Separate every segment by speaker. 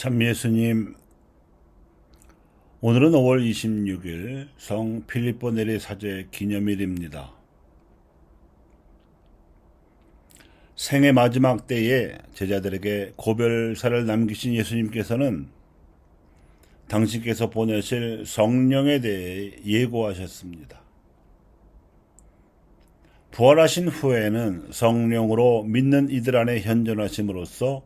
Speaker 1: 참 예수님, 오늘은 5월 26일 성 필립보 네리 사제 기념일입니다. 생애 마지막 때에 제자들에게 고별사를 남기신 예수님께서는 당신께서 보내실 성령에 대해 예고하셨습니다. 부활하신 후에는 성령으로 믿는 이들 안에 현존하심으로써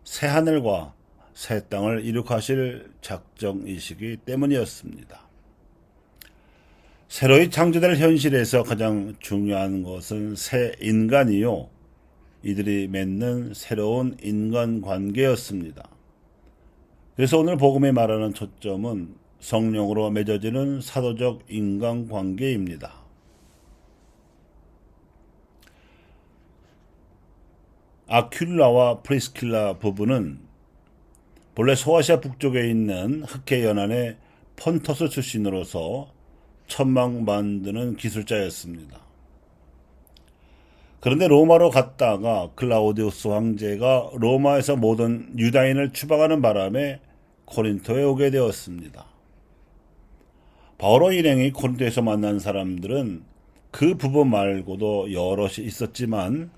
Speaker 1: 새하늘과 새 땅을 이룩하실 작정이시기 때문이었습니다. 새로이 창조될 현실에서 가장 중요한 것은 새 인간이요, 이들이 맺는 새로운 인간관계였습니다. 그래서 오늘 복음이 말하는 초점은 성령으로 맺어지는 사도적 인간관계입니다. 아큘라와 프리스킬라 부부는 본래 소아시아 북쪽에 있는 흑해 연안의 폰토스 출신으로서 천막 만드는 기술자였습니다. 그런데 로마로 갔다가 클라우디우스 황제가 로마에서 모든 유다인을 추방하는 바람에 코린토에 오게 되었습니다. 바오로 일행이 코린토에서 만난 사람들은 그 부부 말고도 여럿이 있었지만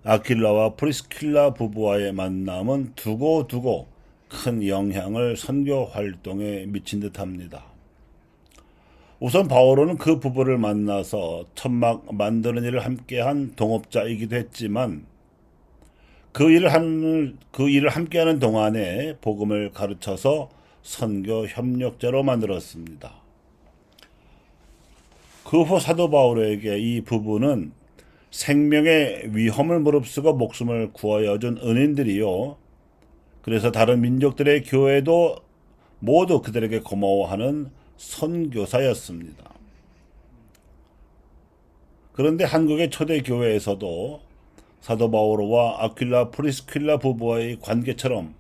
Speaker 1: 아킬라와 프리스킬라 부부와의 만남은 두고두고 큰 영향을 선교 활동에 미친 듯합니다. 우선 바오로는 그 부부를 만나서 천막 만드는 일을 함께한 동업자이기도 했지만 그 일을 함께하는 동안에 복음을 가르쳐서 선교 협력자로 만들었습니다. 그 후 사도 바오로에게 이 부부는 생명의 위험을 무릅쓰고 목숨을 구하여 준 은인들이요, 그래서 다른 민족들의 교회도 모두 그들에게 고마워하는 선교사였습니다. 그런데 한국의 초대 교회에서도 사도 바오로와 아킬라 프리스킬라 부부와의 관계처럼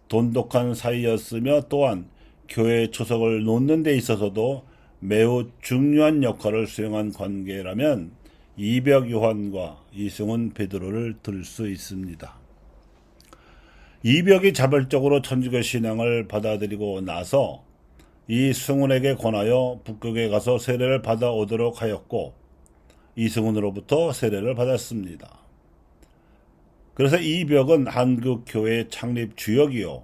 Speaker 1: 돈독한 사이였으며 또한 교회의 초석을 놓는 데 있어서도 매우 중요한 역할을 수행한 관계라면 이벽 요한과 이승훈 베드로를 들 수 있습니다. 이벽이 자발적으로 천주교 신앙을 받아들이고 나서 이승훈에게 권하여 북극에 가서 세례를 받아오도록 하였고 이승훈으로부터 세례를 받았습니다. 그래서 이벽은 한국교회 창립 주역이요,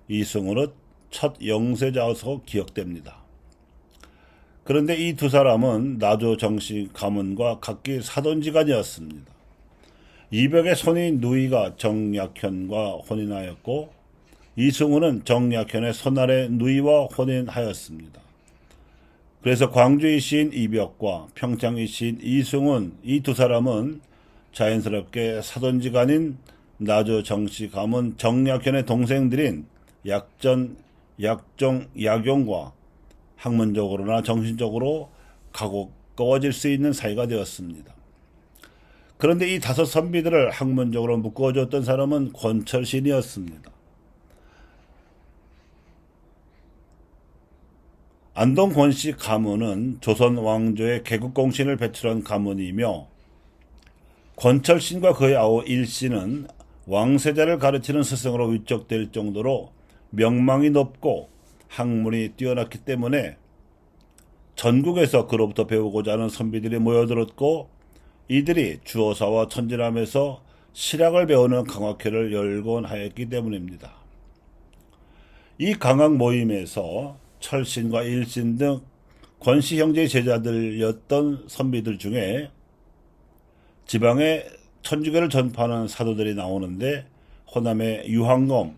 Speaker 1: 이승훈은 첫 영세자로서 기억됩니다. 그런데 이 두 사람은 나조 정식 가문과 각기 사돈지간이었습니다. 이벽의 손인 누이가 정약현과 혼인하였고 이승훈은 정약현의 손아래 누이와 혼인하였습니다. 그래서 광주의 시인 이벽과 평창의 시인 이승훈, 이 두 사람은 자연스럽게 사돈지간인 나조 정씨 가문 정약현의 동생들인 약용과 학문적으로나 정신적으로 가까워질 수 있는 사이가 되었습니다. 그런데 이 다섯 선비들을 학문적으로 묶어줬던 사람은 권철신이었습니다. 안동 권씨 가문은 조선 왕조의 개국공신을 배출한 가문이며 권철신과 그의 아우 일신은 왕세자를 가르치는 스승으로 위촉될 정도로 명망이 높고 학문이 뛰어났기 때문에 전국에서 그로부터 배우고자 하는 선비들이 모여들었고 이들이 주어사와 천진함에서 실학을 배우는 강학회를 열곤 하였기 때문입니다. 이 강학 모임에서 철신과 일신 등 권씨 형제의 제자들이었던 선비들 중에 지방에 천주교를 전파하는 사도들이 나오는데 호남의 유황검,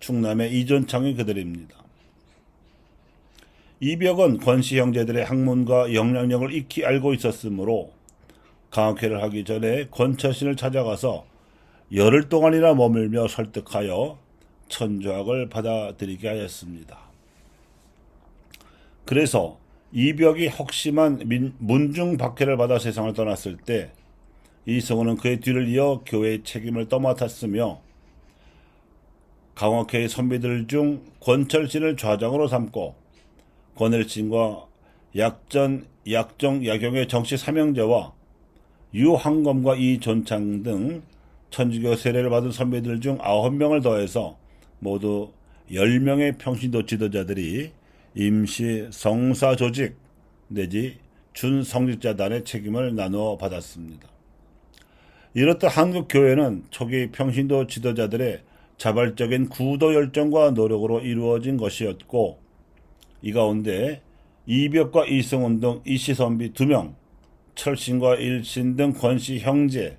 Speaker 1: 충남의 이존창이 그들입니다. 이벽은 권씨 형제들의 학문과 영향력을 익히 알고 있었으므로 강학회를 하기 전에 권철신을 찾아가서 열흘 동안이나 머물며 설득하여 천주학을 받아들이게 하였습니다. 그래서 이벽이 혹심한 문중박해를 받아 세상을 떠났을 때 이승훈은 그의 뒤를 이어 교회의 책임을 떠맡았으며 강학회의 선비들 중 권철신을 좌장으로 삼고 권일신과 약용의 정치 사명제와 유황검과 이존창 등 천주교 세례를 받은 선비들 중 9명을 더해서 모두 10명의 평신도 지도자들이 임시 성사조직 내지 준성직자단의 책임을 나누어 받았습니다. 이렇듯 한국 교회는 초기 평신도 지도자들의 자발적인 구도 열정과 노력으로 이루어진 것이었고, 이 가운데 이벽과 이승훈 등 이시선비 2명, 철신과 일신 등 권씨 형제,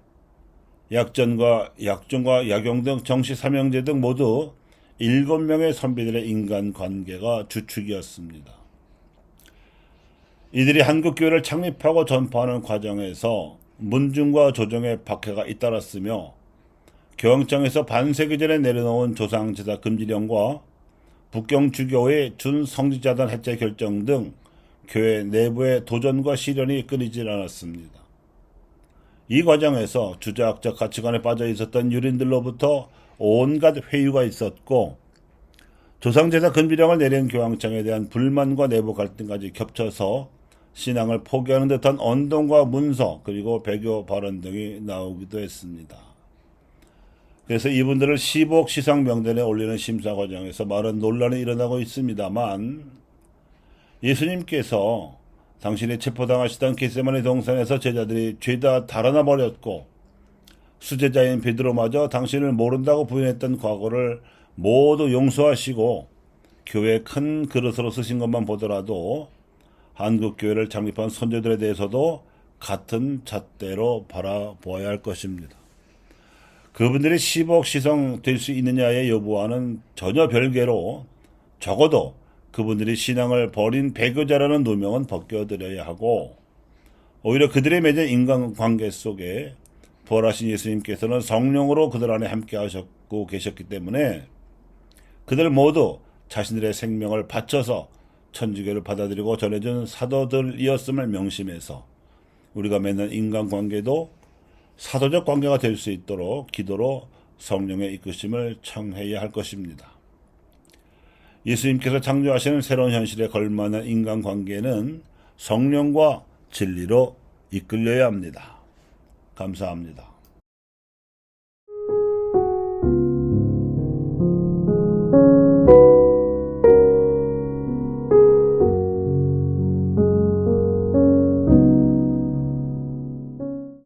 Speaker 1: 약전과 약종과 약용 등 정씨 삼형제 등 모두 7명의 선비들의 인간관계가 주축이었습니다. 이들이 한국교회를 창립하고 전파하는 과정에서 문중과 조정의 박해가 잇따랐으며, 교황청에서 반세기 전에 내려놓은 조상제사 금지령과 북경주교의 준성직자단 해체 결정 등 교회 내부의 도전과 시련이 끊이질 않았습니다. 이 과정에서 주자학적 가치관에 빠져 있었던 유린들로부터 온갖 회유가 있었고, 조상제사 금지령을 내린 교황청에 대한 불만과 내부 갈등까지 겹쳐서 신앙을 포기하는 듯한 언동과 문서, 그리고 배교 발언 등이 나오기도 했습니다. 그래서 이분들을 10억 시상 명단에 올리는 심사 과정에서 많은 논란이 일어나고 있습니다만, 예수님께서 당신이 체포당하시던 겟세마네 동산에서 제자들이 죄다 달아나 버렸고, 수제자인 베드로마저 당신을 모른다고 부인했던 과거를 모두 용서하시고 교회의 큰 그릇으로 쓰신 것만 보더라도 한국교회를 창립한 선조들에 대해서도 같은 잣대로 바라보아야 할 것입니다. 그분들이 10억 시성 될 수 있느냐의 여부와는 전혀 별개로 적어도 그분들이 신앙을 버린 배교자라는 누명은 벗겨드려야 하고, 오히려 그들의 맺은 인간관계 속에 부활하신 예수님께서는 성령으로 그들 안에 함께 하셨고 계셨기 때문에 그들 모두 자신들의 생명을 바쳐서 천주교를 받아들이고 전해준 사도들이었음을 명심해서 우리가 맺는 인간관계도 사도적 관계가 될 수 있도록 기도로 성령의 이끄심을 청해야 할 것입니다. 예수님께서 창조하시는 새로운 현실에 걸맞는 인간관계는 성령과 진리로 이끌려야 합니다. 감사합니다.